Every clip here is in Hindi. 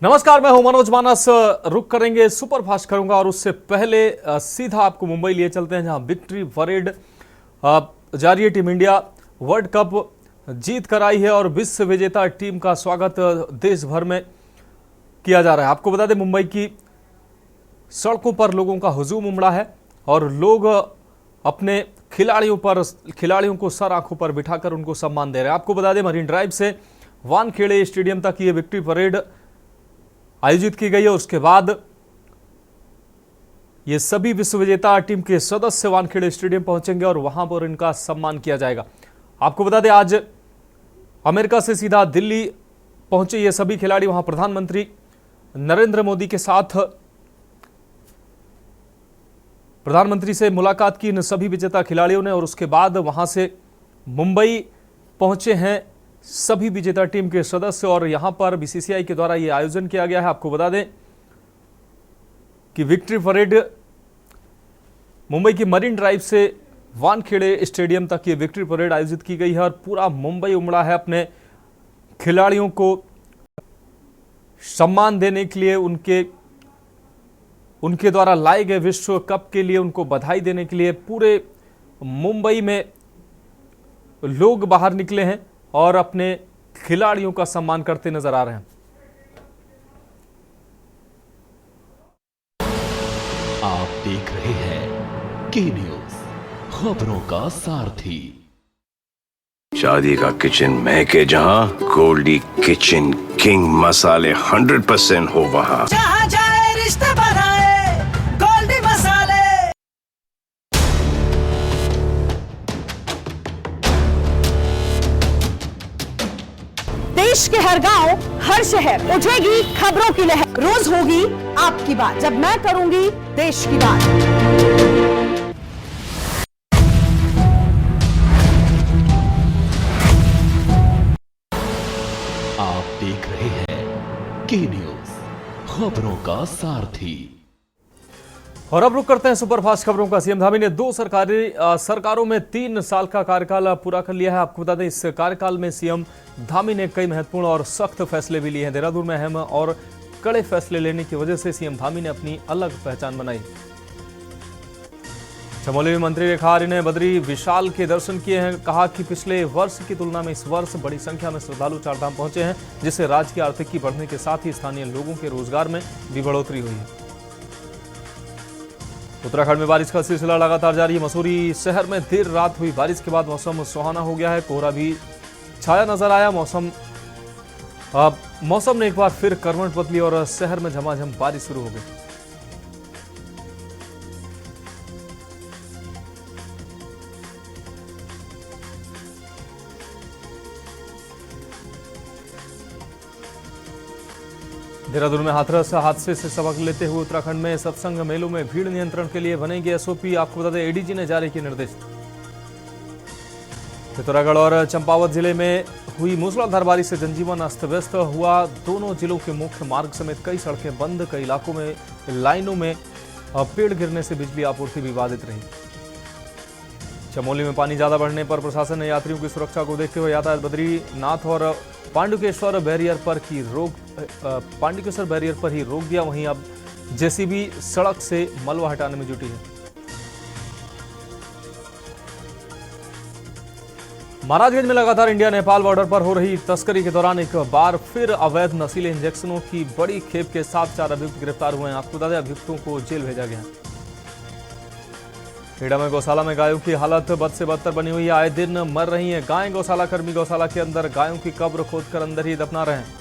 नमस्कार, मैं हूं मनोज मानस। रुक करेंगे सुपर फास्ट करूंगा और उससे पहले सीधा आपको मुंबई लिए चलते हैं, जहां विक्ट्री परेड जारी है। टीम इंडिया वर्ल्ड कप जीत कर आई है और विश्व विजेता टीम का स्वागत देश भर में किया जा रहा है। आपको बता दें, मुंबई की सड़कों पर लोगों का हुजूम उमड़ा है और लोग अपने खिलाड़ियों को सर आंखों पर बिठाकर उनको सम्मान दे रहे हैं। आपको बता दें, मरीन ड्राइव से वानखेड़े स्टेडियम तक ये विक्ट्री परेड आयोजित की गई है। उसके बाद ये सभी विश्व विजेता टीम के सदस्य वानखेड़े स्टेडियम पहुंचेंगे और वहां पर इनका सम्मान किया जाएगा। आपको बता दें, आज अमेरिका से सीधा दिल्ली पहुंचे ये सभी खिलाड़ी। वहां प्रधानमंत्री नरेंद्र मोदी के साथ प्रधानमंत्री से मुलाकात की इन सभी विजेता खिलाड़ियों ने और उसके बाद वहां से मुंबई पहुंचे हैं सभी विजेता टीम के सदस्य और यहां पर बीसीसीआई के द्वारा यह आयोजन किया गया है। आपको बता दें कि विक्ट्री परेड मुंबई की मरीन ड्राइव से वानखेड़े स्टेडियम तक ये विक्ट्री परेड आयोजित की गई है और पूरा मुंबई उमड़ा है अपने खिलाड़ियों को सम्मान देने के लिए, उनके द्वारा लाए गए विश्व कप के लिए उनको बधाई देने के लिए पूरे मुंबई में लोग बाहर निकले हैं और अपने खिलाड़ियों का सम्मान करते नजर आ रहे हैं। आप देख रहे हैं के न्यूज, खबरों का सारथी। शादी का किचन महके जहां, गोल्डी किचन किंग मसाले 100% हो वहां। जहां जाए रिश्ते बनाए गोल्डी मसाले। देश के हर गांव, हर शहर उठेगी खबरों की लहर। रोज होगी आपकी बात, जब मैं करूंगी देश की बात। आप देख रहे हैं के न्यूज, खबरों का सारथी। और अब रुक करते हैं सुपरफास्ट खबरों का। सीएम धामी ने 2 सरकारों में 3 साल का कार्यकाल पूरा कर लिया है। आपको बता दें, इस कार्यकाल में सीएम धामी ने कई महत्वपूर्ण और सख्त फैसले भी लिए हैं। देहरादून में अहम और कड़े फैसले लेने की वजह से सीएम धामी ने अपनी अलग पहचान बनाई। चमोली में मंत्री रेखा आर्य ने बद्री विशाल के दर्शन किए हैं। कहा कि पिछले वर्ष की तुलना में इस वर्ष बड़ी संख्या में श्रद्धालु चारधाम पहुंचे हैं, जिससे राज्य की आर्थिकी बढ़ने के साथ ही स्थानीय लोगों के रोजगार में भी बढ़ोतरी हुई है। उत्तराखंड में बारिश का सिलसिला लगातार जारी है। मसूरी शहर में देर रात हुई बारिश के बाद मौसम सुहाना हो गया है। कोहरा भी छाया नजर आया। मौसम ने एक बार फिर करवट बदली और शहर में झमाझम बारिश शुरू हो गई। देहरादून में हाथरस हादसे से सबक लेते हुए उत्तराखंड में सत्संग मेलों में भीड़ नियंत्रण के लिए बनेगी एसओपी। आपको बता दें, एडीजी ने जारी किए निर्देश। चित्तौड़गढ़ और चंपावत जिले में हुई मूसलाधार बारिश से जनजीवन अस्त व्यस्त हुआ। दोनों जिलों के मुख्य मार्ग समेत कई सड़कें बंद। कई इलाकों में लाइनों में पेड़ गिरने से बिजली आपूर्ति भी बाधित रही। चमोली में पानी ज्यादा बढ़ने पर प्रशासन ने यात्रियों की सुरक्षा को देखते हुए यातायात बद्रीनाथ और पांडुकेश्वर बैरियर पर ही रोक दिया। वहीं अब जेसीबी सड़क से मलबा हटाने में जुटी है। महाराजगंज में लगातार इंडिया नेपाल बॉर्डर पर हो रही तस्करी के दौरान एक बार फिर अवैध नशीले इंजेक्शनों की बड़ी खेप के साथ 4 अभियुक्त गिरफ्तार हुए हैं। आपको बता दें, अभियुक्तों को जेल भेजा गया है। खेड़ा में गौशाला में गायों की हालत बद से बदतर बनी हुई है। आए दिन मर रही हैं गायें। गौशाला कर्मी गौशाला के अंदर गायों की कब्र खोदकर अंदर ही दफना रहे हैं।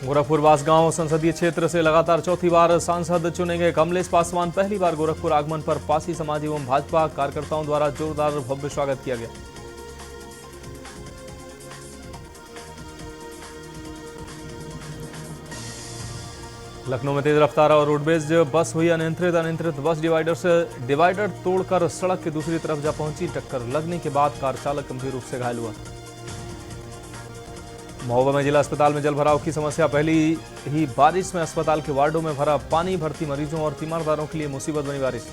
गोरखपुर बांसगांव संसदीय क्षेत्र से लगातार चौथी बार सांसद चुने गए कमलेश पासवान। पहली बार गोरखपुर आगमन पर पासी समाज एवं भाजपा कार्यकर्ताओं द्वारा जोरदार भव्य स्वागत किया गया। लखनऊ में तेज रफ्तार और रोडवेज बस हुई अनियंत्रित बस डिवाइडर तोड़कर सड़क की दूसरी तरफ जा पहुंची। टक्कर लगने के बाद कार चालक गंभीर रूप से घायल हुआ। महोबा में जिला अस्पताल में जलभराव की समस्या। पहली ही बारिश में अस्पताल के वार्डों में भरा पानी। भर्ती मरीजों और तीमारदारों के लिए मुसीबत बनी बारिश।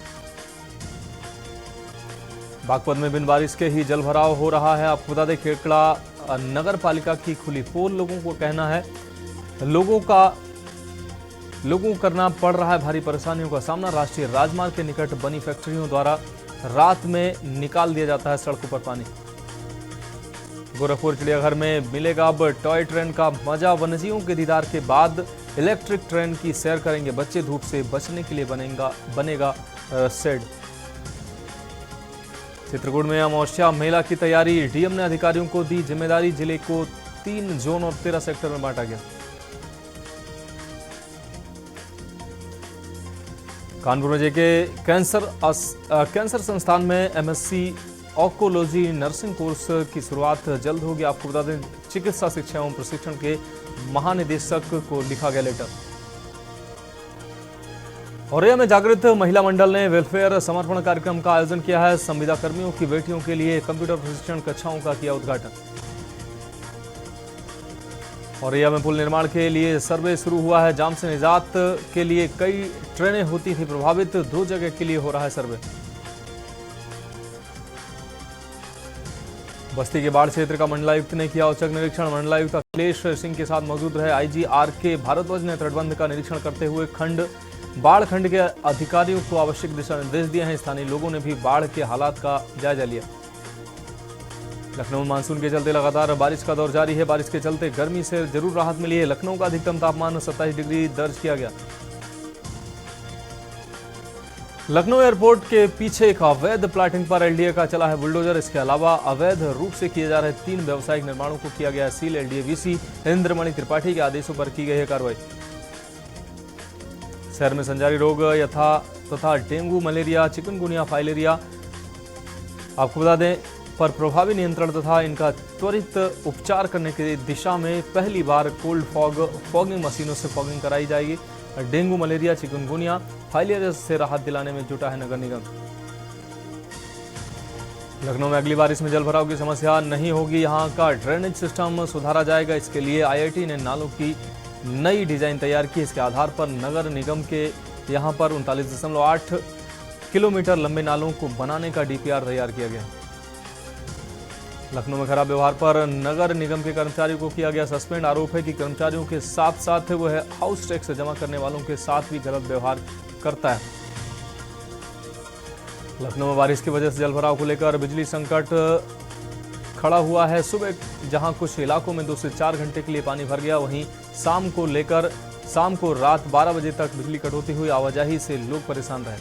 बागपत में बिन बारिश के ही जलभराव हो रहा है। आपको बता दें, खेड़कड़ा नगर पालिका की खुली पोल। लोगों को कहना है लोगों को करना पड़ रहा है भारी परेशानियों का सामना। राष्ट्रीय राजमार्ग के निकट बनी फैक्ट्रियों द्वारा रात में निकाल दिया जाता है सड़कों पर पानी। गोरखपुर चिड़ियाघर में मिलेगा अब टॉय ट्रेन का मजा। वन्यजीवों के दीदार के बाद इलेक्ट्रिक ट्रेन की सैर करेंगे बच्चे। धूप से बचने के लिए बनेगा शेड। चित्रकूट में अमावस्या मेला की तैयारी। डीएम ने अधिकारियों को दी जिम्मेदारी। जिले को 3 जोन और 13 सेक्टर में बांटा गया। कानपुर में जेके कैंसर संस्थान में एमएससी ऑन्कोलॉजी नर्सिंग कोर्स की शुरुआत जल्द होगी। आपको बता दें चिकित्सा शिक्षा एवं प्रशिक्षण के महानिदेशक को लिखा गया लेटर। औरैया में जागृत महिला मंडल ने वेलफेयर समर्पण कार्यक्रम का आयोजन किया है। संविदा कर्मियों की बेटियों के लिए कंप्यूटर प्रशिक्षण कक्षाओं का किया उद्घाटन। औरैया में पुल निर्माण के लिए सर्वे शुरू हुआ है। जाम से निजात के लिए कई ट्रेनें होती थी प्रभावित। 2 जगह के लिए हो रहा है सर्वे। बस्ती के बाढ़ क्षेत्र का मंडलायुक्त ने किया औचक निरीक्षण। मंडलायुक्त अखिलेश सिंह के साथ मौजूद रहे आईजी आर.के. भारद्वाज ने तटबंध का निरीक्षण करते हुए बाढ़ खंड के अधिकारियों को आवश्यक दिशा निर्देश दिए हैं। स्थानीय लोगों ने भी बाढ़ के हालात का जायजा लिया। लखनऊ में मानसून के चलते लगातार बारिश का दौर जारी है। बारिश के चलते गर्मी से जरूर राहत मिली है। लखनऊ का अधिकतम तापमान 27 डिग्री दर्ज किया गया। लखनऊ एयरपोर्ट के पीछे एक अवैध प्लाटिंग पर एलडीए का चला है बुलडोजर। इसके अलावा अवैध रूप से किए जा रहे 3 व्यावसायिक निर्माणों को किया गया seal. LDA VC Indramani Tripathi के आदेशों पर की गई है कार्रवाई। शहर में संचारी रोग तथा डेंगू, मलेरिया, चिकनगुनिया, फाइलेरिया आपको बता दें पर प्रभावी नियंत्रण तथा इनका त्वरित उपचार करने की दिशा में पहली बार कोल्ड फॉगिंग मशीनों से फॉगिंग कराई जाएगी। डेंगू, मलेरिया, चिकनगुनिया, फाइलेरिया से राहत दिलाने में जुटा है नगर निगम। लखनऊ में अगली बारिश में जलभराव की समस्या नहीं होगी। यहां का ड्रेनेज सिस्टम सुधारा जाएगा। इसके लिए आईआईटी ने नालों की नई डिजाइन तैयार की। इसके आधार पर नगर निगम के यहां पर 39.8 किलोमीटर लंबे नालों को बनाने का डीपीआर तैयार किया गया। लखनऊ में खराब व्यवहार पर नगर निगम के कर्मचारियों को किया गया सस्पेंड। आरोप है कि कर्मचारियों के साथ साथ वह हाउस टैक्स जमा करने वालों के साथ भी गलत व्यवहार करता है। लखनऊ में बारिश की वजह से जलभराव को लेकर बिजली संकट खड़ा हुआ है। सुबह जहां कुछ इलाकों में 2 से 4 घंटे के लिए पानी भर गया, वहीं शाम को रात 12 बजे तक बिजली कटौती हुई। आवाजाही से लोग परेशान रहे।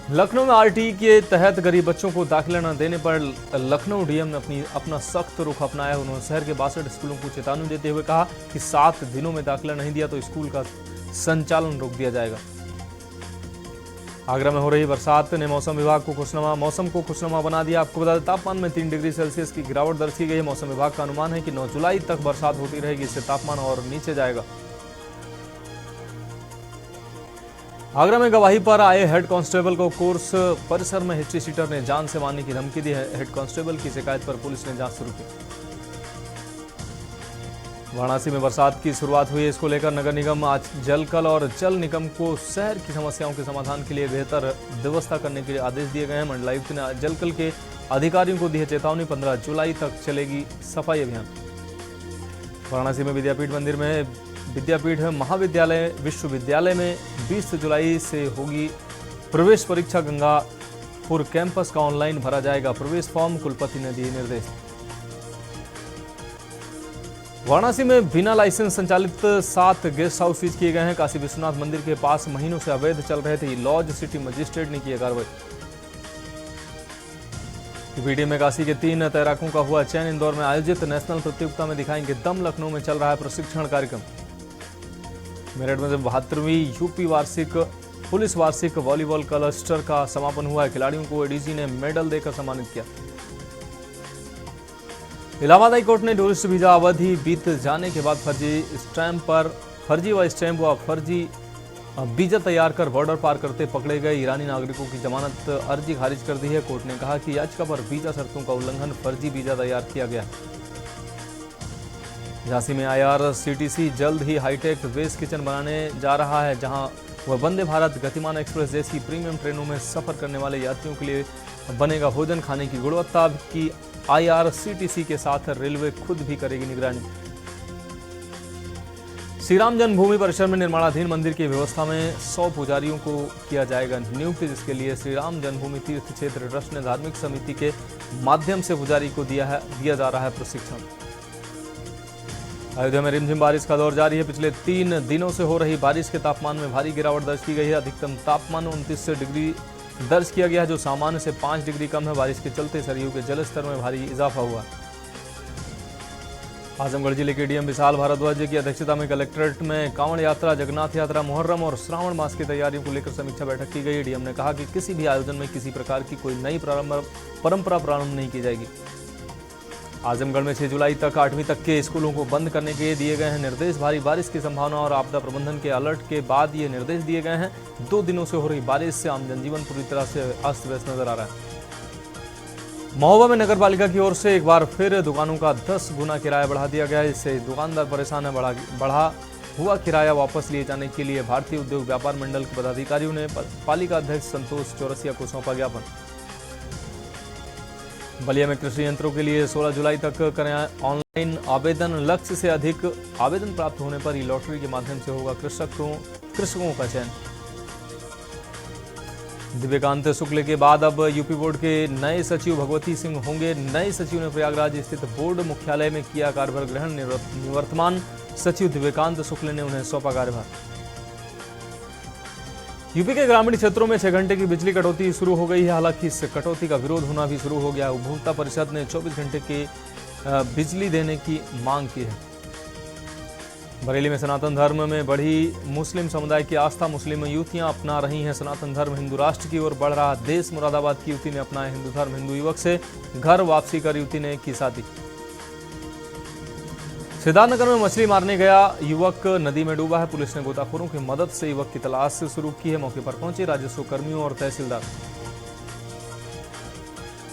लखनऊ में आरटीई के तहत गरीब बच्चों को दाखिला न देने पर लखनऊ डीएम ने अपना सख्त रुख अपनाया। उन्होंने शहर के 62 स्कूलों को चेतावनी देते हुए कहा कि 7 दिनों में दाखिला नहीं दिया तो स्कूल का संचालन रोक दिया जाएगा। आगरा में हो रही बरसात ने मौसम को खुशनुमा बना दिया। आपको बता दें तापमान में 3 डिग्री सेल्सियस की गिरावट दर्ज की गई है। मौसम विभाग का अनुमान है कि 9 जुलाई तक बरसात होती रहेगी। इससे तापमान और नीचे जाएगा। आगरा में गवाही पर आए हेड कांस्टेबल को कोर्स परिसर में हिस्ट्री शीटर ने जान से मारने की धमकी दी है। हेड कांस्टेबल की शिकायत पर पुलिस ने जांच शुरू की। वाराणसी में बरसात की शुरुआत हुई है। इसको लेकर नगर निगम आज जलकल और जल निगम को शहर की समस्याओं के समाधान के लिए बेहतर व्यवस्था करने के आदेश दिए गए हैं। मंडलायुक्त ने जलकल के अधिकारियों को दी है चेतावनी। 15 जुलाई तक चलेगी सफाई अभियान। वाराणसी में विद्यापीठ महाविद्यालय विश्वविद्यालय में 20 जुलाई से होगी प्रवेश परीक्षा। गंगापुर कैंपस का ऑनलाइन भरा जाएगा प्रवेश फॉर्म। कुलपति ने दिए निर्देश। वाराणसी में बिना लाइसेंस संचालित 7 गेस्ट हाउस सीज किए गए हैं। काशी विश्वनाथ मंदिर के पास महीनों से अवैध चल रहे थे। लॉज सिटी मजिस्ट्रेट ने की कार्रवाई। वीडियो में काशी के 3 तैराकों का हुआ चयन। इंदौर में आयोजित नेशनल प्रतियोगिता में दिखाएंगे दम। लखनऊ में चल रहा है प्रशिक्षण कार्यक्रम। मेरठ में 72वीं यूपी पुलिस वार्षिक वॉलीबॉल क्लस्टर का समापन हुआ है। खिलाड़ियों को एडीजी ने मेडल देकर सम्मानित किया। इलाहाबाद हाई कोर्ट ने टूरिस्ट वीजा अवधि बीत जाने के बाद फर्जी वीजा तैयार कर बॉर्डर पार करते पकड़े गए ईरानी नागरिकों की जमानत अर्जी खारिज कर दी है। कोर्ट ने कहा कि याचिका पर वीजा शर्तों का उल्लंघन फर्जी वीजा तैयार किया गया है। झांसी में आईआरसीटीसी जल्द ही हाईटेक वेस्ट किचन बनाने जा रहा है, जहां वह वंदे भारत गतिमान एक्सप्रेस जैसी प्रीमियम ट्रेनों में सफर करने वाले यात्रियों के लिए बनेगा भोजन। खाने की गुणवत्ता की IRCTC के साथ रेलवे खुद भी करेगी निगरानी। श्री राम जन्मभूमि परिसर में निर्माणाधीन मंदिर की व्यवस्था में 100 पुजारियों को किया जाएगा नियुक्त, जिसके लिए श्री राम जन्मभूमि तीर्थ क्षेत्र ट्रस्ट ने धार्मिक समिति के माध्यम से पुजारी को दिया जा रहा है प्रशिक्षण। अयोध्या में रिमझिम बारिश का दौर जारी है। पिछले 3 दिनों से हो रही बारिश के तापमान में भारी गिरावट दर्ज की गई है। अधिकतम तापमान 29 डिग्री दर्ज किया गया है, जो सामान्य से 5 डिग्री कम है। बारिश के चलते सरयू के जलस्तर में भारी इजाफा हुआ। आजमगढ़ जिले के डीएम विशाल भारद्वाज की अध्यक्षता में कलेक्ट्रेट में कांवड़ यात्रा, जगन्नाथ यात्रा, मुहर्रम और श्रावण मास की तैयारियों को लेकर समीक्षा बैठक की गई। डीएम ने कहा कि किसी भी आयोजन में किसी प्रकार की कोई नई परंपरा प्रारंभ नहीं की जाएगी। आजमगढ़ में 6 जुलाई तक 8वीं तक के स्कूलों को बंद करने के दिए गए हैं निर्देश। भारी बारिश की संभावना और आपदा प्रबंधन के अलर्ट के बाद ये निर्देश दिए गए हैं। 2 दिनों से हो रही बारिश से आम जनजीवन पूरी तरह से अस्त व्यस्त नजर आ रहा है। महोबा में नगर पालिका की ओर से एक बार फिर दुकानों का 10 गुना किराया बढ़ा दिया गया है। इससे दुकानदार परेशान है। बढ़ा हुआ किराया वापस लिए जाने के लिए भारतीय उद्योग व्यापार मंडल के पदाधिकारियों ने पालिका अध्यक्ष संतोष चौरसिया को सौंपा ज्ञापन। बलिया में कृषि यंत्रों के लिए 16 जुलाई तक करें ऑनलाइन आवेदन। लक्ष्य से अधिक आवेदन प्राप्त होने पर लॉटरी के माध्यम से होगा कृषकों का चयन। दिव्यकांत शुक्ल के बाद अब यूपी बोर्ड के नए सचिव भगवती सिंह होंगे। नए सचिव ने प्रयागराज स्थित बोर्ड मुख्यालय में किया कार्यभार ग्रहण। निवर्तमान सचिव दिव्यकांत शुक्ल ने उन्हें सौंपा कार्यभार। यूपी के ग्रामीण क्षेत्रों में 6 घंटे की बिजली कटौती शुरू हो गई है। हालांकि इस कटौती का विरोध होना भी शुरू हो गया। उपभोक्ता परिषद ने 24 घंटे की बिजली देने की मांग की है। बरेली में सनातन धर्म में बढ़ी मुस्लिम समुदाय की आस्था। मुस्लिम युवतियां अपना रही हैं सनातन धर्म। हिंदू राष्ट्र की ओर बढ़ रहा देश। मुरादाबाद की युवती ने अपनाया हिंदू धर्म। हिंदू युवक से घर वापसी कर युवती ने की शादी। सिद्धार्थनगर में मछली मारने गया युवक नदी में डूबा है। पुलिस ने गोताखोरों की मदद से युवक की तलाश शुरू की है। मौके पर पहुंचे राजस्व कर्मियों और तहसीलदार।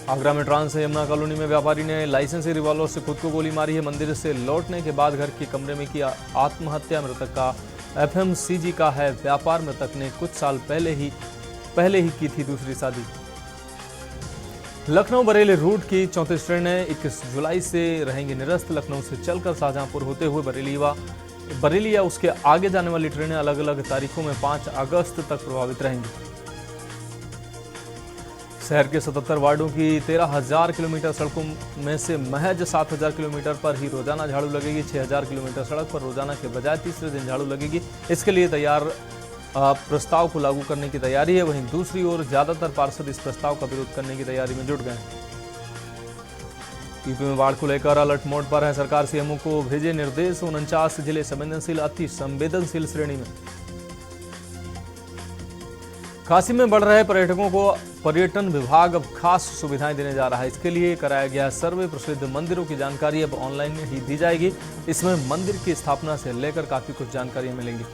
आगरा में ट्रांस यमुना कॉलोनी में व्यापारी ने लाइसेंसी रिवॉल्वर से खुद को गोली मारी है। मंदिर से लौटने के बाद घर के कमरे में किया आत्महत्या। मृतक का FMCG का है व्यापार। मृतक ने कुछ साल पहले ही की थी दूसरी शादी। लखनऊ बरेली रूट की 34 ट्रेनें 21 जुलाई से रहेंगी निरस्त। लखनऊ से चलकर शाहजहांपुर होते हुए बरेली या उसके आगे जाने वाली ट्रेनें अलग अलग तारीखों में 5 अगस्त तक प्रभावित रहेंगी। शहर के 77 वार्डों की 13,000 किलोमीटर सड़कों में से महज 7,000 किलोमीटर पर ही रोजाना झाड़ू लगेगी। 6,000 किलोमीटर सड़क पर रोजाना के बजाय तीसरे दिन झाड़ू लगेगी। इसके लिए तैयार प्रस्ताव को लागू करने की तैयारी है। वहीं दूसरी ओर ज्यादातर पार्षद इस प्रस्ताव का विरोध करने की तैयारी में जुट गए हैं। यूपी में बाढ़ को लेकर अलर्ट मोड पर है सरकार। सीएमओ को भेजे निर्देश। 49 जिले संवेदनशील, अति संवेदनशील श्रेणी में। काशी में बढ़ रहे पर्यटकों को पर्यटन विभाग अब खास सुविधाएं देने जा रहा है। इसके लिए कराया गया सर्वे। प्रसिद्ध मंदिरों की जानकारी अब ऑनलाइन ही दी जाएगी। इसमें मंदिर की स्थापना से लेकर काफी कुछ जानकारियां मिलेंगी।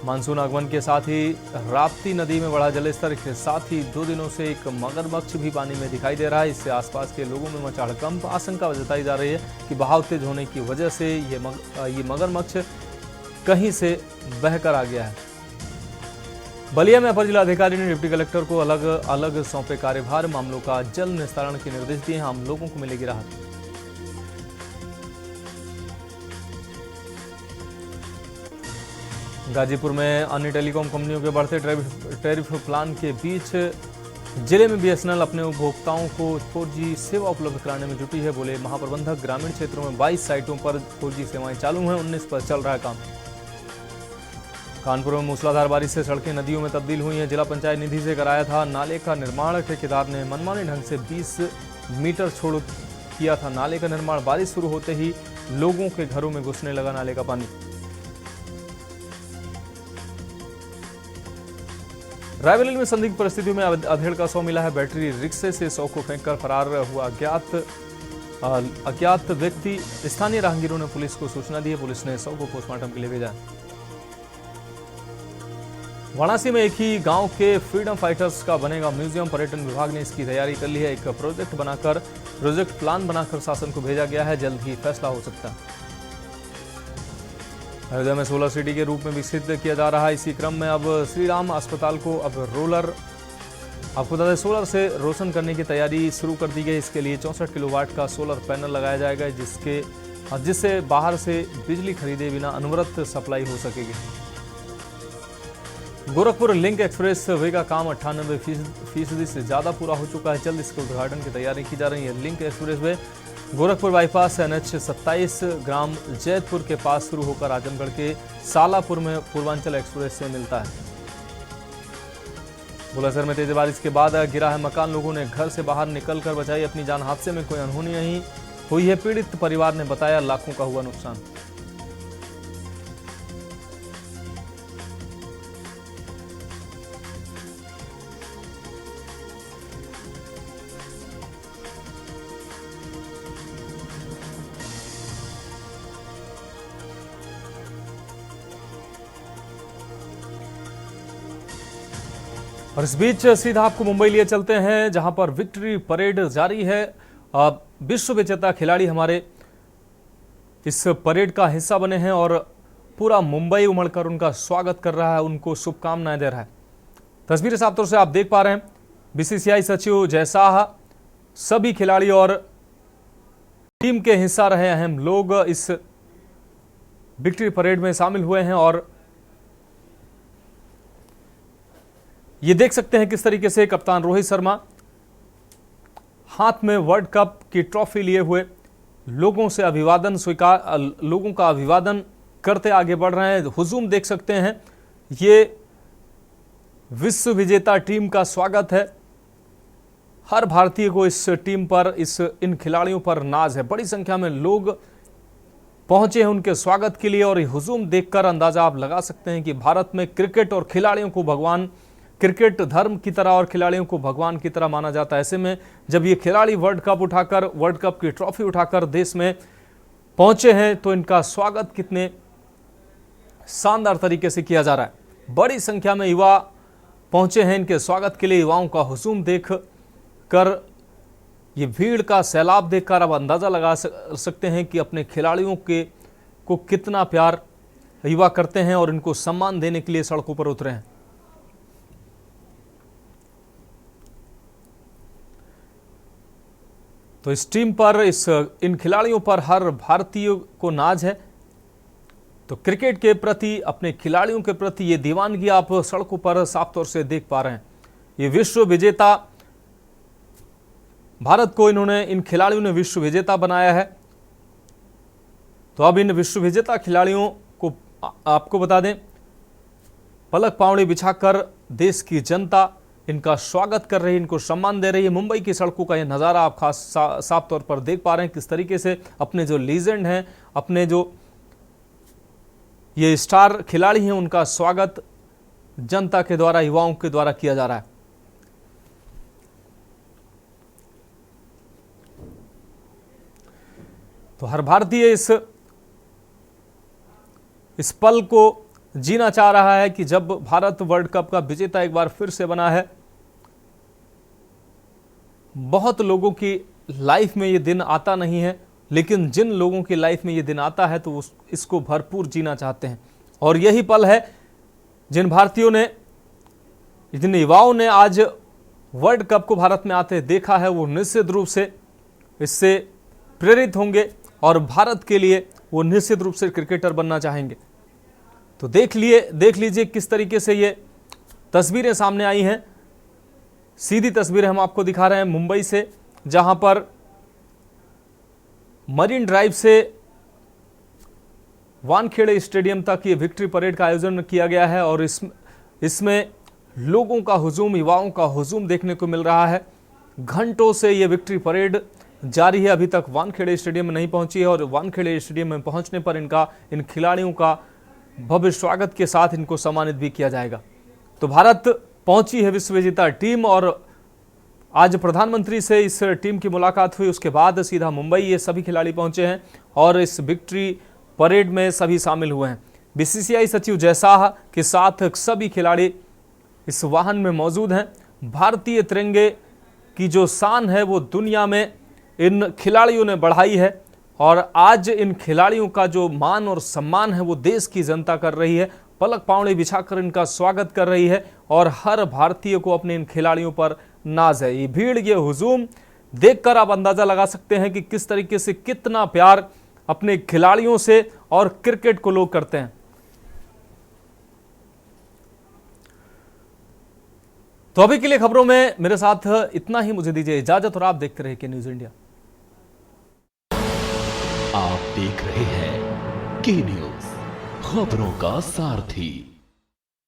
मानसून आगमन के साथ ही राप्ती नदी में बढ़ा जलस्तर के साथ ही 2 दिनों से एक मगरमच्छ भी पानी में दिखाई दे रहा है। इससे आसपास के लोगों में मचा हड़कंप। आशंका जताई जा रही है कि बहाव तेज होने की वजह से ये मगरमच्छ कहीं से बहकर आ गया है। बलिया में अपर जिलाधिकारी ने डिप्टी कलेक्टर को अलग अलग सौंपे कार्यभार। मामलों का जल्द निस्तारण के निर्देश दिए हैं। आम लोगों को मिलेगी राहत। गाजीपुर में अन्य टेलीकॉम कंपनियों के बढ़ते टैरिफ प्लान के बीच जिले में BSNL अपने उपभोक्ताओं को 4G सेवा उपलब्ध कराने में जुटी है, बोले महाप्रबंधक। ग्रामीण क्षेत्रों में 22 साइटों पर 4G सेवाएं चालू हैं। 19 पर चल रहा है काम। कानपुर में मूसलाधार बारिश से सड़कें नदियों में तब्दील हुई हैं। जिला पंचायत निधि से कराया था नाले का निर्माण। ठेकेदार ने मनमाने ढंग से 20 मीटर छोड़ किया था नाले का निर्माण। बारिश शुरू होते ही लोगों के घरों में घुसने लगा नाले का पानी। रायबरेली में संदिग्ध परिस्थितियों में अधेड़ का 100 मिला है। बैटरी रिक्शे से 100 को फेंककर फरार हुआ अज्ञात व्यक्ति। स्थानीय राहगीरों ने पुलिस को सूचना दी है। पुलिस ने 100 को पोस्टमार्टम के लिए भेजा। वाराणसी में एक ही गांव के फ्रीडम फाइटर्स का बनेगा म्यूजियम। पर्यटन विभाग ने इसकी तैयारी कर ली है। एक प्रोजेक्ट प्लान बनाकर शासन को भेजा गया है। जल्द ही फैसला हो सकता है। अयोध्या में सोलर सिटी के रूप में विकसित किया जा रहा है। इसी क्रम में अब श्री राम अस्पताल को अब आपको बता दें सोलर से रोशन करने की तैयारी शुरू कर दी गई। इसके लिए 64 किलोवाट का सोलर पैनल लगाया जाएगा जिससे बाहर से बिजली खरीदे बिना अनवरत सप्लाई हो सकेगी। गोरखपुर लिंक एक्सप्रेस वे का काम 98% से ज़्यादा पूरा हो चुका है। जल्द इसके उद्घाटन की तैयारी की जा रही है। Link express way Gorakhpur bypass NH 27 ग्राम जैतपुर के पास शुरू होकर आजमगढ़ के सालापुर में पूर्वांचल एक्सप्रेस से मिलता है। बुलंदशहर में तेज बारिश के बाद गिरा है मकान। लोगों ने घर से बाहर निकलकर बचाई अपनी जान। हादसे में कोई अनहोनी नहीं हुई है। पीड़ित परिवार ने बताया लाखों का हुआ नुकसान। और इस बीच सीधा आपको मुंबई लिए चलते हैं जहां पर विक्ट्री परेड जारी है। विश्व विजेता खिलाड़ी हमारे इस परेड का हिस्सा बने हैं और पूरा मुंबई उमड़कर उनका स्वागत कर रहा है, उनको शुभकामनाएं दे रहा है। तस्वीरें साफ तौर से आप देख पा रहे हैं। BCCI सचिव जय शाह, सभी खिलाड़ी और टीम के हिस्सा रहे अहम लोग इस विक्ट्री परेड में शामिल हुए हैं। और ये देख सकते हैं किस तरीके से कप्तान रोहित शर्मा हाथ में वर्ल्ड कप की ट्रॉफी लिए हुए लोगों का अभिवादन करते आगे बढ़ रहे हैं। हुजूम देख सकते हैं, ये विश्व विजेता टीम का स्वागत है। हर भारतीय को इस टीम पर, इन खिलाड़ियों पर नाज है। बड़ी संख्या में लोग पहुंचे हैं उनके स्वागत के लिए और ये हुजूम देखकर अंदाजा आप लगा सकते हैं कि भारत में क्रिकेट और खिलाड़ियों को भगवान, क्रिकेट धर्म की तरह और खिलाड़ियों को भगवान की तरह माना जाता है। ऐसे में जब ये खिलाड़ी वर्ल्ड कप की ट्रॉफी उठाकर देश में पहुंचे हैं तो इनका स्वागत कितने शानदार तरीके से किया जा रहा है। बड़ी संख्या में युवा पहुंचे हैं इनके स्वागत के लिए। युवाओं का हुजूम देख कर, ये भीड़ का सैलाब देखकर अब अंदाजा लगा सकते हैं कि अपने खिलाड़ियों को कितना प्यार युवा करते हैं और इनको सम्मान देने के लिए सड़कों पर उतरे हैं। तो इस टीम पर, इन खिलाड़ियों पर हर भारतीय को नाज है। तो क्रिकेट के प्रति, अपने खिलाड़ियों के प्रति ये दीवानगी आप सड़कों पर साफ तौर से देख पा रहे हैं। ये विश्व विजेता, भारत को इन खिलाड़ियों ने विश्व विजेता बनाया है। तो अब इन विश्व विजेता खिलाड़ियों को आपको बता दें, पलक पावड़ी बिछाकर देश की जनता इनका स्वागत कर रही है, इनको सम्मान दे रही है। मुंबई की सड़कों का यह नज़ारा आप साफ तौर पर देख पा रहे हैं किस तरीके से अपने जो लीजेंड हैं, अपने जो ये स्टार खिलाड़ी हैं, उनका स्वागत जनता के द्वारा, युवाओं के द्वारा किया जा रहा है। तो हर भारतीय इस पल को जीना चाह रहा है कि जब भारत वर्ल्ड कप का विजेता एक बार फिर से बना है। बहुत लोगों की लाइफ में ये दिन आता नहीं है, लेकिन जिन लोगों की लाइफ में ये दिन आता है तो इसको भरपूर जीना चाहते हैं। और यही पल है जिन भारतीयों ने, जिन युवाओं ने आज वर्ल्ड कप को भारत में आते देखा है, वो निश्चित रूप से इससे प्रेरित होंगे और भारत के लिए वो निश्चित रूप से क्रिकेटर बनना चाहेंगे। तो देख लीजिए किस तरीके से ये तस्वीरें सामने आई हैं। सीधी तस्वीरें हम आपको दिखा रहे हैं मुंबई से, जहां पर मरीन ड्राइव से वानखेड़े स्टेडियम तक ये विक्ट्री परेड का आयोजन किया गया है और इसमें लोगों का हुजूम, युवाओं का हुजूम देखने को मिल रहा है। घंटों से ये विक्ट्री परेड जारी है, अभी तक वानखेड़े स्टेडियम में नहीं पहुंची है और वानखेड़े स्टेडियम में पहुंचने पर इन खिलाड़ियों का भव्य स्वागत के साथ इनको सम्मानित भी किया जाएगा। तो भारत पहुंची है विश्व विजेता टीम और आज प्रधानमंत्री से इस टीम की मुलाकात हुई। उसके बाद सीधा मुंबई ये सभी खिलाड़ी पहुंचे हैं और इस विक्ट्री परेड में सभी शामिल हुए हैं। BCCI सचिव जय शाह के साथ सभी खिलाड़ी इस वाहन में मौजूद हैं। भारतीय तिरंगे की जो शान है वो दुनिया में इन खिलाड़ियों ने बढ़ाई है और आज इन खिलाड़ियों का जो मान और सम्मान है वो देश की जनता कर रही है पलक पावड़े बिछाकर इनका स्वागत कर रही है और हर भारतीय को अपने इन खिलाड़ियों पर नाज है। ये भीड़, ये हुजूम देखकर आप अंदाजा लगा सकते हैं कि किस तरीके से, कितना प्यार अपने खिलाड़ियों से और क्रिकेट को लोग करते हैं। तो अभी के लिए खबरों में मेरे साथ इतना ही। मुझे दीजिए इजाजत और आप देखते रहिए के न्यूज इंडिया। आप देख रहे हैं के न्यूज, खबरों का सारथी।